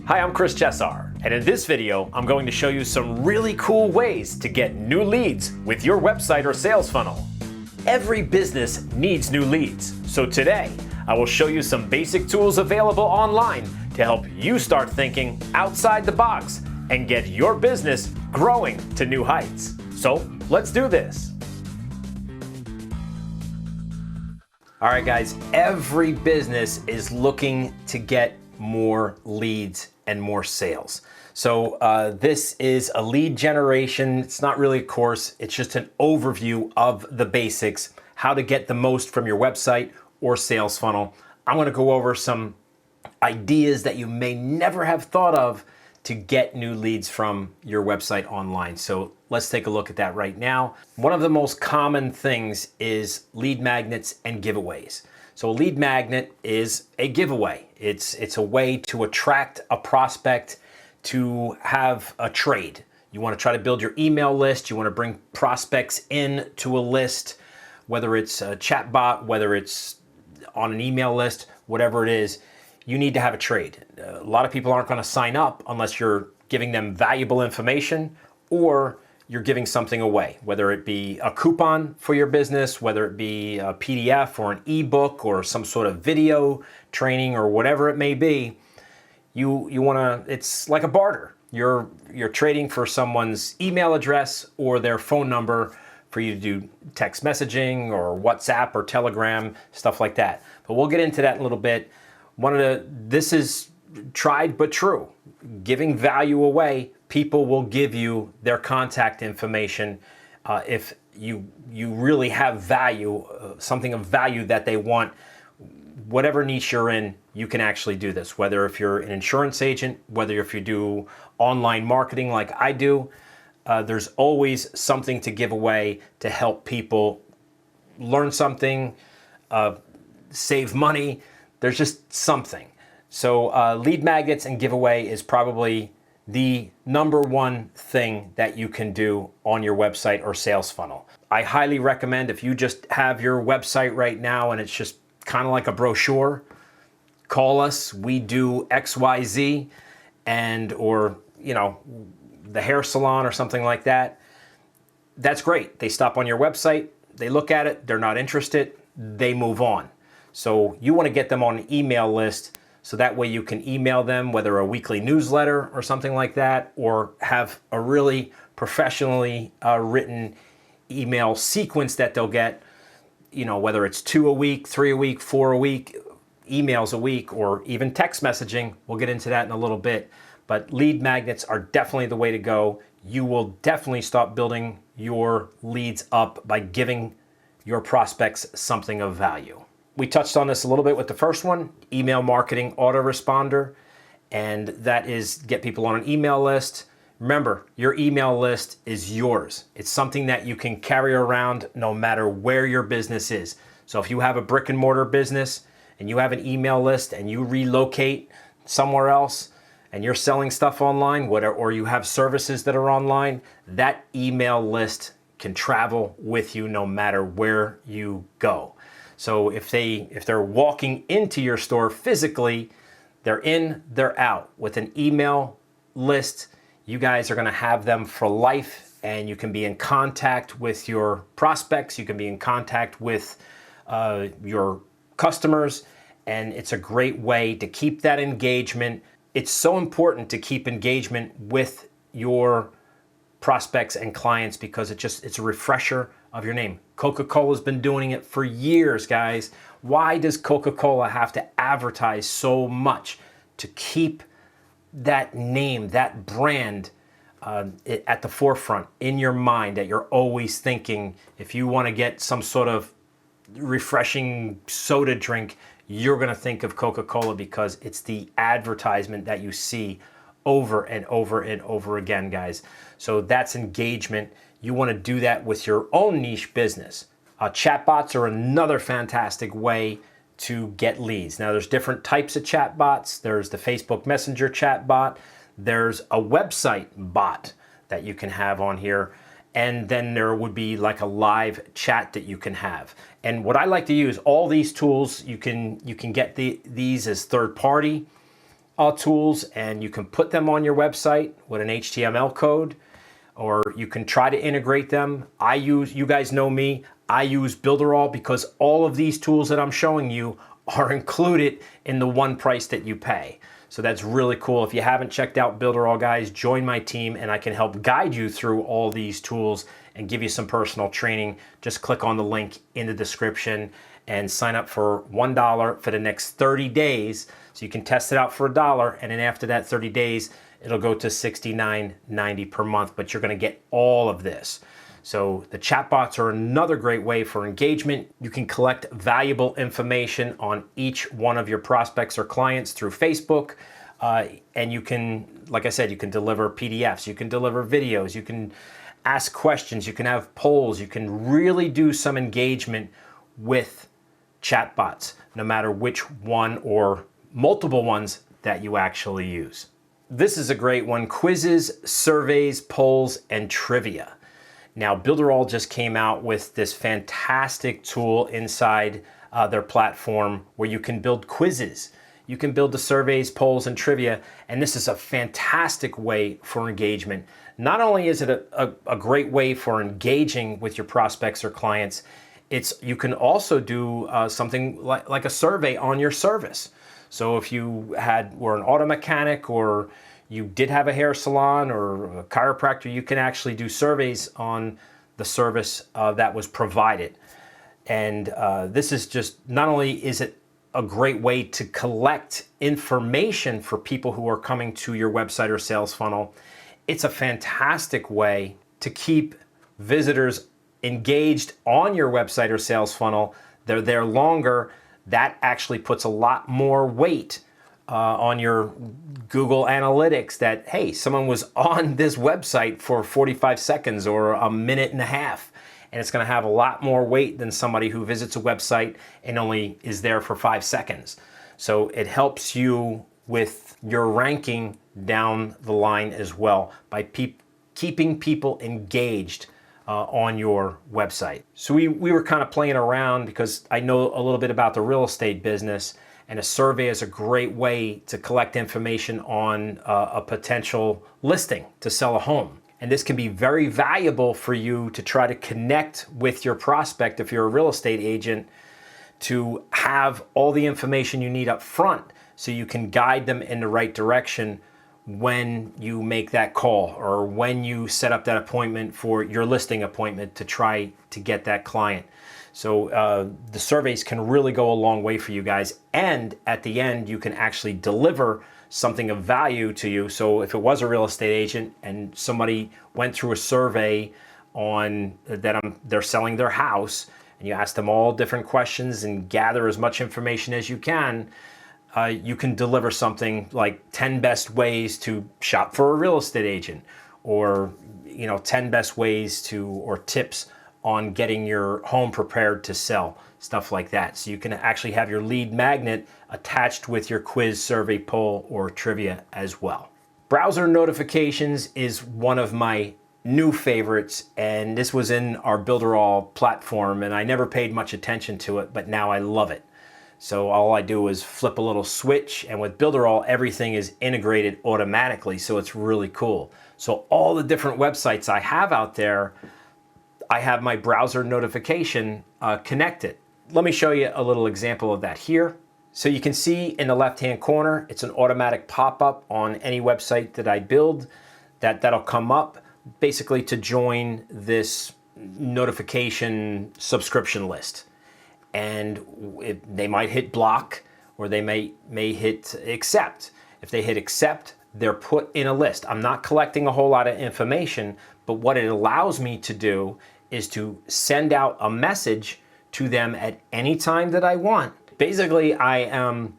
Hi, I'm Chesar, and in this video, I'm going to show you some really cool ways to get new leads with your website or sales funnel. Every business needs new leads, so today, I will show you some basic tools available online to help you start thinking outside the box and get your business growing to new heights. So, let's do this. All right, guys, every business is looking to get more leads and more sales. So this is a lead generation. It's not really a course. It's just an overview of the basics, how to get the most from your website or sales funnel. I'm going to go over some ideas that you may never have thought of to get new leads from your website online. So let's take a look at that right now. One of the most common things is lead magnets and giveaways. So a lead magnet is a giveaway. It's a way to attract a prospect to have a trade. You want to try to build your email list. You want to bring prospects in to a list, whether it's a chatbot, whether it's on an email list, whatever it is, you need to have a trade. A lot of people aren't going to sign up unless you're giving them valuable information or you're giving something away, whether it be a coupon for your business, whether it be a PDF or an ebook or some sort of video training or whatever it may be. You want to, it's like a barter. You're trading for someone's email address or their phone number for you to do text messaging or WhatsApp or Telegram, stuff like that. But we'll get into that in a little bit. This is tried but true. Giving value away, people will give you their contact information if you really have value, something of value that they want. Whatever niche you're in, you can actually do this. Whether if you're an insurance agent, whether if you do online marketing like I do, there's always something to give away to help people learn something, save money. There's just something. So lead magnets and giveaway is probably the number one thing that you can do on your website or sales funnel. I highly recommend, if you just have your website right now and it's just kind of like a brochure, call us. We do XYZ or the hair salon or something like that. That's great. They stop on your website, they look at it, they're not interested, they move on. So you want to get them on an email list so that way you can email them, whether a weekly newsletter or something like that, or have a really professionally written email sequence that they'll get, whether it's 2 a week, 3 a week, 4 a week, emails a week, or even text messaging. We'll get into that in a little bit. But lead magnets are definitely the way to go. You will definitely start building your leads up by giving your prospects something of value. We touched on this a little bit with the first one, email marketing autoresponder, and that is get people on an email list. Remember, your email list is yours. It's something that you can carry around no matter where your business is. So if you have a brick and mortar business and you have an email list and you relocate somewhere else and you're selling stuff online, or you have services that are online, that email list can travel with you no matter where you go. So if they're walking into your store physically, they're in, they're out. With an email list, you guys are going to have them for life, and you can be in contact with your prospects. You can be in contact with your customers, and it's a great way to keep that engagement. It's so important to keep engagement with your prospects and clients because it's a refresher of your name. Coca-Cola's been doing it for years, guys. Why does Coca-Cola have to advertise so much to keep that name, that brand at the forefront in your mind, that you're always thinking? If you want to get some sort of refreshing soda drink, you're going to think of Coca-Cola because it's the advertisement that you see over and over and over again, guys. So that's engagement. You want to do that with your own niche business. Chatbots are another fantastic way to get leads. Now, there's different types of chatbots. There's the Facebook Messenger chatbot. There's a website bot that you can have on here. And then there would be like a live chat that you can have. And what I like to use, all these tools, you can get these as third party. tools and you can put them on your website with an HTML code, or you can try to integrate them. You guys know me, I use Builderall because all of these tools that I'm showing you are included in the one price that you pay. So that's really cool. If you haven't checked out Builderall, guys, join my team and I can help guide you through all these tools and give you some personal training. Just click on the link in the description and sign up for $1 for the next 30 days. So you can test it out for $1, and then after that 30 days, it'll go to $69.90 per month, but you're gonna get all of this. So the chatbots are another great way for engagement. You can collect valuable information on each one of your prospects or clients through Facebook. And you can, like I said, you can deliver PDFs, you can deliver videos, you can ask questions, you can have polls, you can really do some engagement with chatbots, no matter which one or multiple ones that you actually use. This is a great one: quizzes, surveys, polls, and trivia. Now, Builderall just came out with this fantastic tool inside their platform where you can build quizzes. You can build the surveys, polls, and trivia, and this is a fantastic way for engagement. Not only is it a great way for engaging with your prospects or clients, you can also do something like a survey on your service. So if you were an auto mechanic, or you did have a hair salon or a chiropractor, you can actually do surveys on the service that was provided. And this is just, not only is it a great way to collect information for people who are coming to your website or sales funnel, it's a fantastic way to keep visitors engaged on your website or sales funnel. They're there longer. That actually puts a lot more weight on your Google Analytics that, hey, someone was on this website for 45 seconds or a minute and a half. And it's going to have a lot more weight than somebody who visits a website and only is there for 5 seconds. So it helps you with your ranking down the line as well by keeping people engaged on your website. So we were kind of playing around because I know a little bit about the real estate business, and a survey is a great way to collect information on a potential listing to sell a home. And this can be very valuable for you to try to connect with your prospect if you're a real estate agent, to have all the information you need up front so you can guide them in the right direction when you make that call or when you set up that appointment for your listing appointment to try to get that client. So the surveys can really go a long way for you guys. And at the end, you can actually deliver something of value to you. So if it was a real estate agent and somebody went through a survey on that they're selling their house, and you ask them all different questions and gather as much information as you can deliver something like 10 best ways to shop for a real estate agent, or 10 best ways or tips on getting your home prepared to sell, stuff like that. So you can actually have your lead magnet attached with your quiz, survey, poll, or trivia as well. Browser notifications is one of my new favorites, and this was in our Builderall platform, and I never paid much attention to it, but now I love it. So all I do is flip a little switch, and with Builderall, everything is integrated automatically, so it's really cool. So all the different websites I have out there, I have my browser notification connected. Let me show you a little example of that here. So you can see in the left-hand corner, it's an automatic pop-up on any website that I build that'll come up basically to join this notification subscription list. And they might hit block, or they may hit accept. If they hit accept, they're put in a list. I'm not collecting a whole lot of information, but what it allows me to do is to send out a message to them at any time that I want. Basically, I am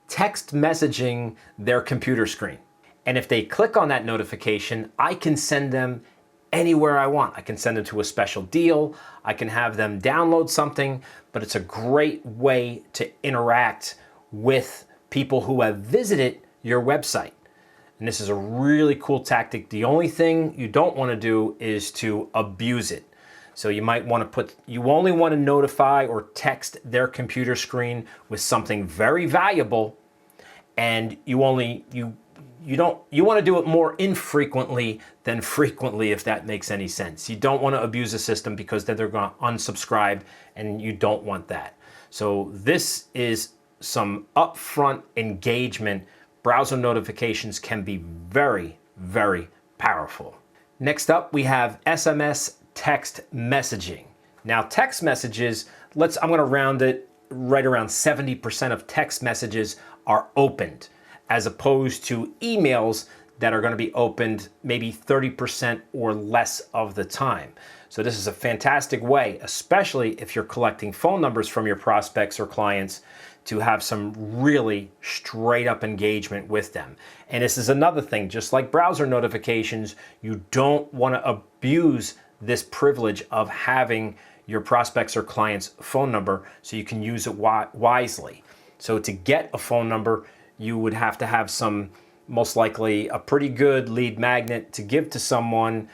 text messaging their computer screen. And if they click on that notification, I can send them anywhere I want. I can send them to a special deal. I can have them download something, but it's a great way to interact with people who have visited your website. And this is a really cool tactic. The only thing you don't want to do is to abuse it. So you might want to you only want to notify or text their computer screen with something very valuable and you want to do it more infrequently than frequently, if that makes any sense. You don't want to abuse the system, because then they're going to unsubscribe, and you don't want that. So this is some upfront engagement. Browser notifications can be very, very powerful. Next up, we have SMS Text Messaging. Now, text messages, I'm going to round it right around 70% of text messages are opened, as opposed to emails that are going to be opened maybe 30% or less of the time. So this is a fantastic way, especially if you're collecting phone numbers from your prospects or clients, to have some really straight up engagement with them. And this is another thing, just like browser notifications, you don't want to abuse this privilege of having your prospects or clients' phone number, so you can use it wisely. So to get a phone number, you would have to have most likely a pretty good lead magnet to give to someone,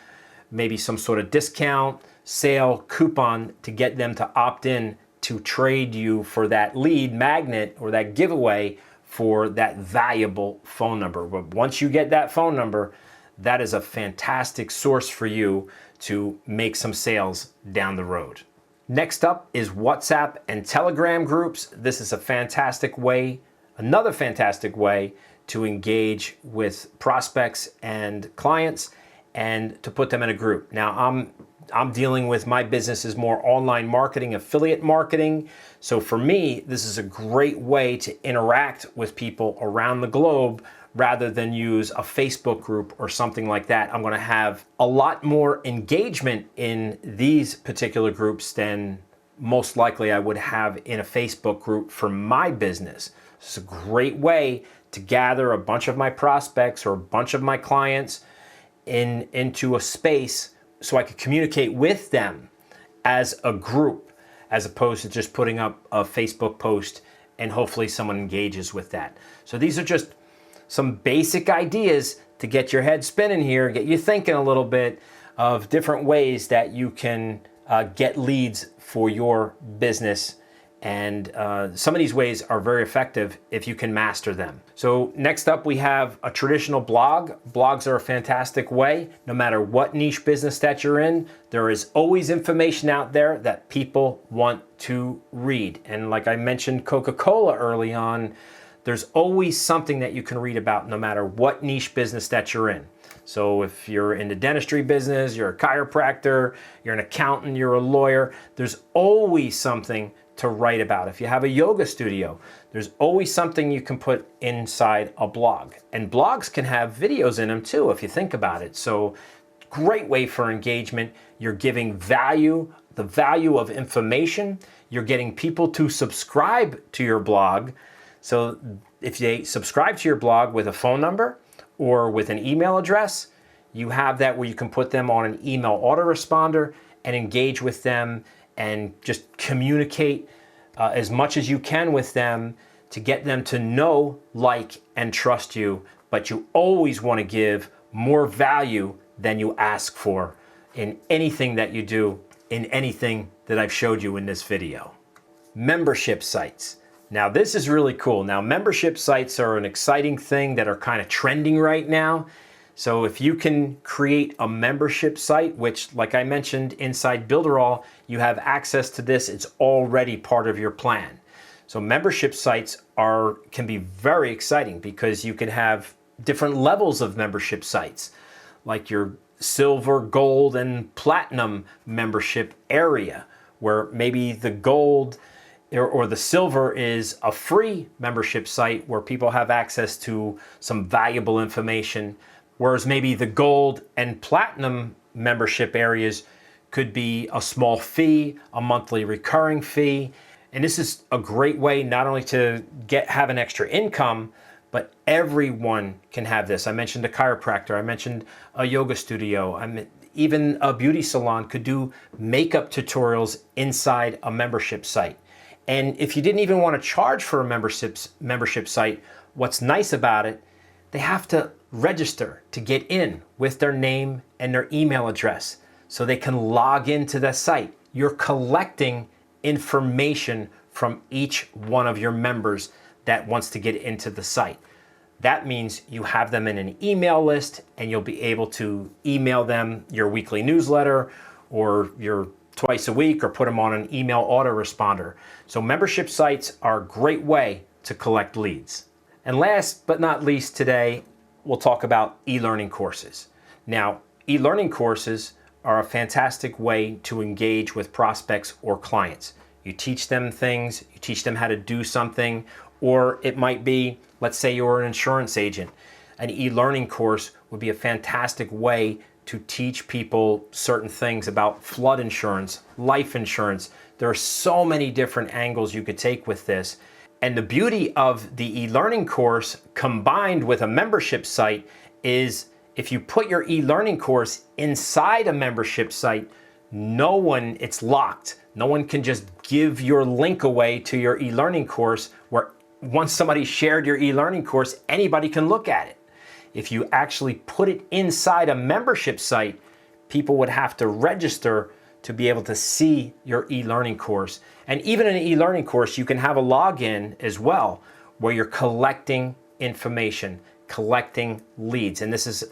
maybe some sort of discount, sale, coupon to get them to opt in to trade you for that lead magnet or that giveaway for that valuable phone number. But once you get that phone number, that is a fantastic source for you to make some sales down the road. Next up is WhatsApp and Telegram groups. This is a fantastic way, another fantastic way to engage with prospects and clients and to put them in a group. Now, I'm dealing with, my business is more online marketing, affiliate marketing. So for me, this is a great way to interact with people around the globe rather than use a Facebook group or something like that. I'm going to have a lot more engagement in these particular groups than most likely I would have in a Facebook group for my business. It's a great way to gather a bunch of my prospects or a bunch of my clients into a space so I could communicate with them as a group, as opposed to just putting up a Facebook post and hopefully someone engages with that. So these are just some basic ideas to get your head spinning here, get you thinking a little bit of different ways that you can get leads for your business. And some of these ways are very effective if you can master them. So next up, we have a traditional blog. Blogs are a fantastic way. No matter what niche business that you're in, there is always information out there that people want to read. And like I mentioned Coca-Cola early on, there's always something that you can read about no matter what niche business that you're in. So if you're in the dentistry business, you're a chiropractor, you're an accountant, you're a lawyer, there's always something to write about. If you have a yoga studio, there's always something you can put inside a blog. And blogs can have videos in them too, if you think about it. So great way for engagement. You're giving value, the value of information. You're getting people to subscribe to your blog. So if they subscribe to your blog with a phone number or with an email address, you have that where you can put them on an email autoresponder and engage with them and just communicate as much as you can with them to get them to know, like, and trust you. But you always want to give more value than you ask for in anything that you do, in anything that I've showed you in this video. Membership sites. Now this is really cool. Now membership sites are an exciting thing that are kind of trending right now. So if you can create a membership site, which like I mentioned inside Builderall, you have access to this, it's already part of your plan. So membership sites can be very exciting because you can have different levels of membership sites, like your silver, gold, and platinum membership area, where maybe the gold or the silver is a free membership site where people have access to some valuable information, whereas maybe the gold and platinum membership areas could be a small fee, a monthly recurring fee. And this is a great way not only to have an extra income, but everyone can have this. I mentioned a chiropractor, I mentioned a yoga studio, even a beauty salon could do makeup tutorials inside a membership site. And if you didn't even want to charge for a membership site, what's nice about it, they have to register to get in with their name and their email address so they can log into the site. You're collecting information from each one of your members that wants to get into the site. That means you have them in an email list and you'll be able to email them your weekly newsletter or your twice a week, or put them on an email autoresponder. So membership sites are a great way to collect leads. And last but not least today, we'll talk about e-learning courses. Now, e-learning courses are a fantastic way to engage with prospects or clients. You teach them things, you teach them how to do something, or it might be, let's say you're an insurance agent. An e-learning course would be a fantastic way to teach people certain things about flood insurance, life insurance. There are so many different angles you could take with this. And the beauty of the e-learning course combined with a membership site is if you put your e-learning course inside a membership site, it's locked. No one can just give your link away to your e-learning course, where once somebody shared your e-learning course, anybody can look at it. If you actually put it inside a membership site, people would have to register to be able to see your e-learning course. And even in an e-learning course, you can have a login as well, where you're collecting information, collecting leads. And this is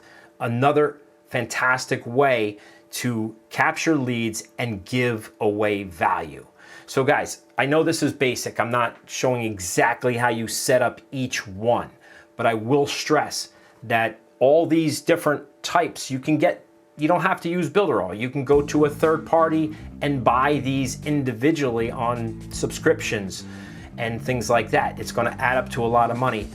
another fantastic way to capture leads and give away value. So guys, I know this is basic. I'm not showing exactly how you set up each one, but I will stress that all these different types you can get. You don't have to use Builderall. You can go to a third party and buy these individually on subscriptions and things like that. It's going to add up to a lot of money.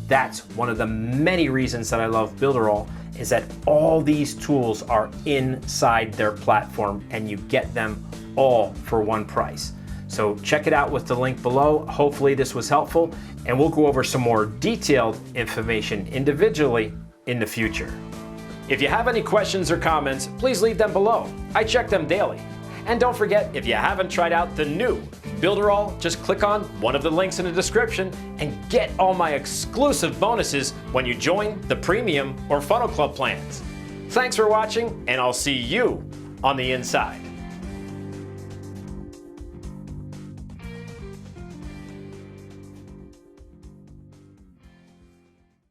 That's one of the many reasons that I love Builderall, is that all these tools are inside their platform and you get them all for one price. So check it out with the link below. Hopefully this was helpful, and we'll go over some more detailed information individually in the future. If you have any questions or comments, please leave them below. I check them daily. And don't forget, if you haven't tried out the new Builderall, just click on one of the links in the description and get all my exclusive bonuses when you join the Premium or Funnel Club plans. Thanks for watching, and I'll see you on the inside.